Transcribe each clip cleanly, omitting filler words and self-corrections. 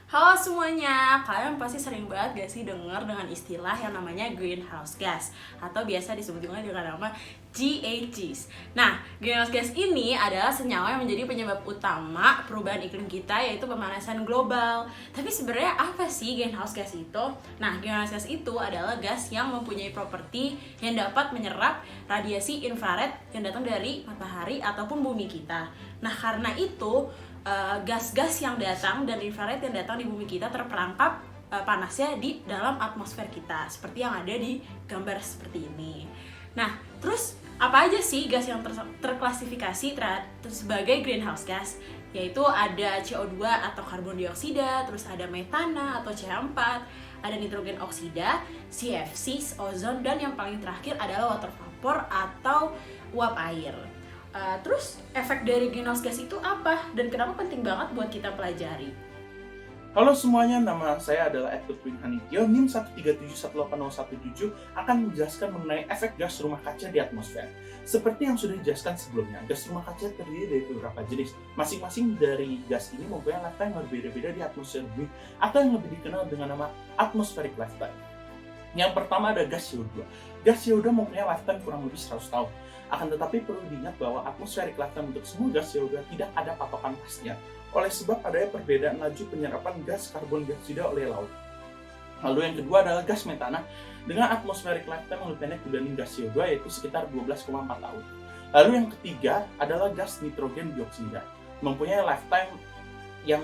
Halo semuanya, kalian pasti sering banget gak sih denger dengan istilah yang namanya greenhouse gas atau biasa disebut juga dengan nama GHGs. Nah, greenhouse gas ini adalah senyawa yang menjadi penyebab utama perubahan iklim kita, yaitu pemanasan global. Tapi sebenarnya apa sih greenhouse gas itu? Nah, greenhouse gas itu adalah gas yang mempunyai properti yang dapat menyerap radiasi infrared yang datang dari matahari ataupun bumi kita. Nah, karena itu gas-gas yang datang dan infrared yang datang di bumi kita terperangkap panasnya di dalam atmosfer kita, seperti yang ada di gambar seperti ini. Nah, terus apa aja sih gas yang terklasifikasi sebagai greenhouse gas? Yaitu ada CO2 atau karbon dioksida, terus ada metana atau CH4, ada nitrogen oksida, CFC, ozon, dan yang paling terakhir adalah water vapor atau uap air. Terus efek dari greenhouse gas itu apa dan kenapa penting banget buat kita pelajari? Halo semuanya, nama saya adalah Edward Wing Hanityo, NIM 137180117 akan menjelaskan mengenai efek gas rumah kaca di atmosfer. Seperti yang sudah dijelaskan sebelumnya, gas rumah kaca terdiri dari beberapa jenis. Masing-masing dari gas ini mempunyai lifetime yang berbeda-beda di atmosfer bumi atau yang lebih dikenal dengan nama atmospheric lifetime. Yang pertama ada gas CO2. Gas CO2 mempunyai lifetime kurang lebih 100 tahun. Akan tetapi perlu diingat bahwa atmospheric lifetime untuk semua gas CO2 tidak ada patokan pastinya, oleh sebab adanya perbedaan laju penyerapan gas karbon dioksida oleh laut. Lalu yang kedua adalah gas metana dengan atmospheric lifetime yang lebih pendek dibanding gas CO2, yaitu sekitar 12,4 tahun. Lalu yang ketiga adalah gas nitrogen dioksida, mempunyai lifetime yang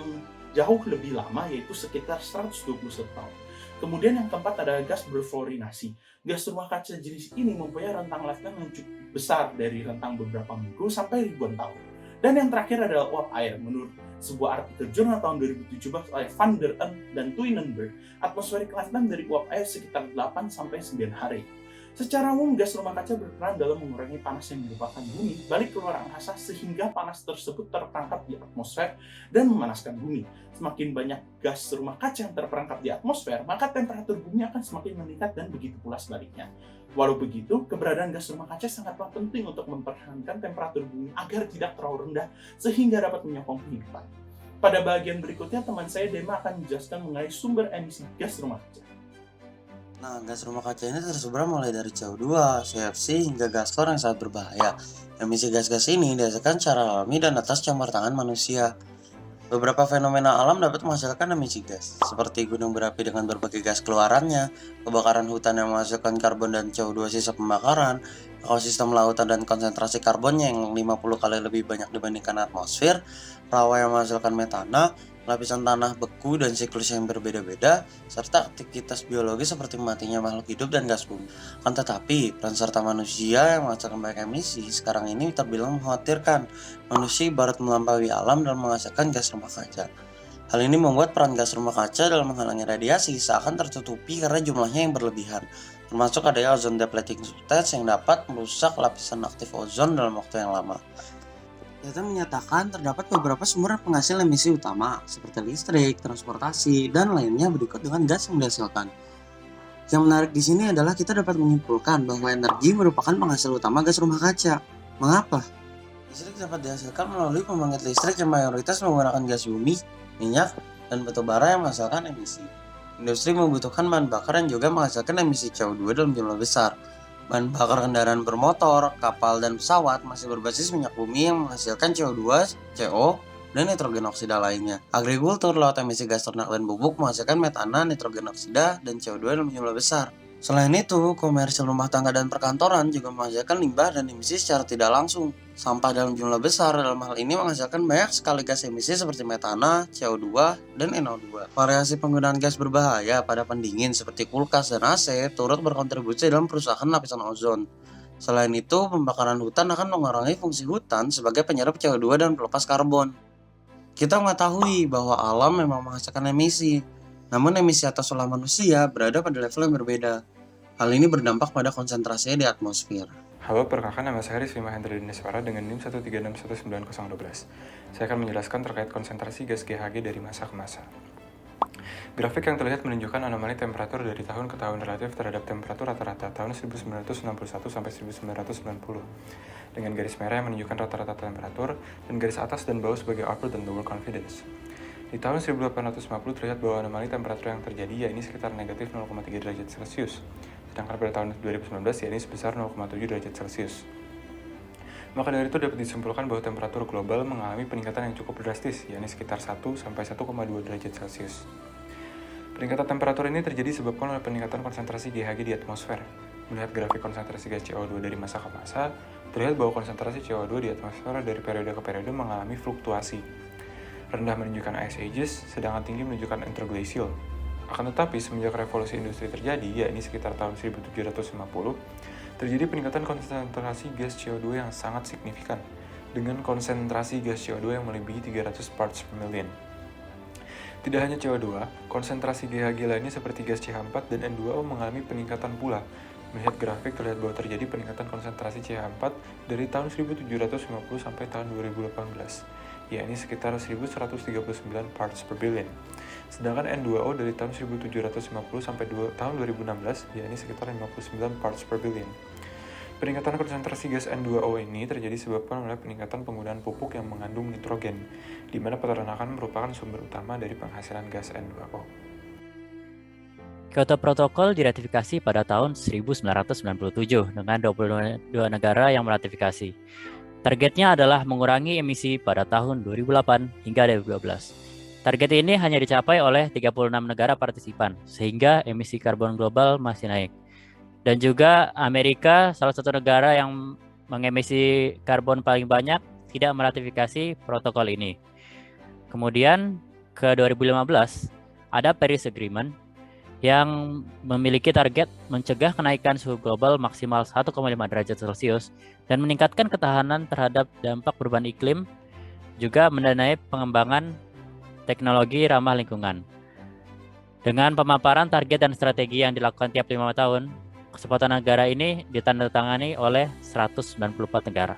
jauh lebih lama, yaitu sekitar 121 tahun. Kemudian yang keempat adalah gas berfluorinasi. Gas rumah kaca jenis ini mempunyai rentang lifetime yang cukup besar, dari rentang beberapa minggu sampai ribuan tahun. Dan yang terakhir adalah uap air. Menurut sebuah artikel jurnal tahun 2017 oleh Van der Ent dan Tuinenberg, atmospheric lifetime dari uap air sekitar 8-9 hari. Secara umum, gas rumah kaca berperan dalam mengurangi panas yang menyebabkan bumi balik keluar angkasa, sehingga panas tersebut terperangkap di atmosfer dan memanaskan bumi. Semakin banyak gas rumah kaca yang terperangkap di atmosfer, maka temperatur bumi akan semakin meningkat dan begitu pula sebaliknya. Walau begitu, keberadaan gas rumah kaca sangatlah penting untuk mempertahankan temperatur bumi agar tidak terlalu rendah sehingga dapat menyokong kehidupan. Pada bagian berikutnya, teman saya Dema akan menjelaskan mengenai sumber emisi gas rumah kaca. Nah, gas rumah kaca ini tersebar mulai dari CO2, CFC, hingga gas klor yang sangat berbahaya. Emisi gas-gas ini dihasilkan secara alami dan atas campur tangan manusia. Beberapa fenomena alam dapat menghasilkan emisi gas, seperti gunung berapi dengan berbagai gas keluarannya, kebakaran hutan yang menghasilkan karbon dan CO2 sisa pembakaran, ekosistem lautan dan konsentrasi karbonnya yang 50 kali lebih banyak dibandingkan atmosfer, rawa yang menghasilkan metana, lapisan tanah beku dan siklus yang berbeda-beda, serta aktivitas biologis seperti matinya makhluk hidup dan gas bumi. Akan tetapi, peran serta manusia yang menghasilkan banyak emisi sekarang ini terbilang mengkhawatirkan. Manusia ibarat melampaui alam dalam menghasilkan gas rumah kaca. Hal ini membuat peran gas rumah kaca dalam menghalangi radiasi seakan tertutupi karena jumlahnya yang berlebihan, termasuk adanya ozon depleting substance yang dapat merusak lapisan aktif ozon dalam waktu yang lama. Data menyatakan terdapat beberapa sumber penghasil emisi utama, seperti listrik, transportasi, dan lainnya berikut dengan gas yang dihasilkan. Yang menarik di sini adalah kita dapat menyimpulkan bahwa energi merupakan penghasil utama gas rumah kaca. Mengapa? Listrik dapat dihasilkan melalui pembangkit listrik yang mayoritas menggunakan gas bumi, minyak, dan batu bara yang menghasilkan emisi. Industri membutuhkan bahan bakar yang juga menghasilkan emisi CO2 dalam jumlah besar. Bahan bakar kendaraan bermotor, kapal, dan pesawat masih berbasis minyak bumi yang menghasilkan CO2, CO, dan nitrogen oksida lainnya. Agrikultur lewat emisi gas ternak dan bubuk menghasilkan metana, nitrogen oksida, dan CO2 dalam jumlah besar. Selain itu, komersil rumah tangga dan perkantoran juga menghasilkan limbah dan emisi secara tidak langsung. Sampah dalam jumlah besar dalam hal ini menghasilkan banyak sekali gas emisi seperti metana, CO2, dan NO2. Variasi penggunaan gas berbahaya pada pendingin seperti kulkas dan AC turut berkontribusi dalam perusakan lapisan ozon. Selain itu, pembakaran hutan akan mengurangi fungsi hutan sebagai penyerap CO2 dan pelepas karbon. Kita mengetahui bahwa alam memang menghasilkan emisi, namun emisi atas ulah manusia berada pada level yang berbeda. Hal ini berdampak pada konsentrasinya di atmosfer. Halo, perkenalkan nama saya Rizky Mahendra Dineswara dengan NIM 1361912. Saya akan menjelaskan terkait konsentrasi gas GHG dari masa ke masa. Grafik yang terlihat menunjukkan anomali temperatur dari tahun ke tahun relatif terhadap temperatur rata-rata tahun 1961 sampai 1990, dengan garis merah yang menunjukkan rata-rata temperatur dan garis atas dan bawah sebagai output dan lower confidence. Di tahun 1850 terlihat bahwa anomali temperatur yang terjadi yakni sekitar negatif 0,3 derajat Celcius, sedangkan pada tahun 2019 yakni sebesar 0,7 derajat Celcius. Maka dari itu dapat disimpulkan bahwa temperatur global mengalami peningkatan yang cukup drastis, yakni sekitar 1-1,2 derajat Celcius. Peningkatan temperatur ini terjadi disebabkan oleh peningkatan konsentrasi GHG di atmosfer. Melihat grafik konsentrasi gas CO2 dari masa ke masa, terlihat bahwa konsentrasi CO2 di atmosfer dari periode ke periode mengalami fluktuasi. Rendah menunjukkan ice ages, sedangkan tinggi menunjukkan interglacial. Akan tetapi, semenjak revolusi industri terjadi, yakni sekitar tahun 1750, terjadi peningkatan konsentrasi gas CO2 yang sangat signifikan, dengan konsentrasi gas CO2 yang melebihi 300 parts per million. Tidak hanya CO2, konsentrasi GHG lainnya seperti gas CH4 dan N2O mengalami peningkatan pula. Melihat grafik terlihat bahwa terjadi peningkatan konsentrasi CH4 dari tahun 1750 sampai tahun 2018, yakni sekitar 1139 parts per billion. Sedangkan N2O dari tahun 1750 sampai tahun 2016, yakni sekitar 59 parts per billion. Peningkatan konsentrasi gas N2O ini terjadi disebabkan oleh peningkatan penggunaan pupuk yang mengandung nitrogen, di mana peternakan merupakan sumber utama dari penghasilan gas N2O. Kyoto Protocol diratifikasi pada tahun 1997 dengan 22 negara yang meratifikasi. Targetnya adalah mengurangi emisi pada tahun 2008 hingga 2012. Target ini hanya dicapai oleh 36 negara partisipan, sehingga emisi karbon global masih naik. Dan juga Amerika, salah satu negara yang mengemisi karbon paling banyak, tidak meratifikasi protokol ini. Kemudian ke 2015, ada Paris Agreement yang memiliki target mencegah kenaikan suhu global maksimal 1,5 derajat Celcius dan meningkatkan ketahanan terhadap dampak perubahan iklim, juga mendanai pengembangan teknologi ramah lingkungan. Dengan pemaparan target dan strategi yang dilakukan tiap 5 tahun, kesepakatan negara ini ditandatangani oleh 194 negara.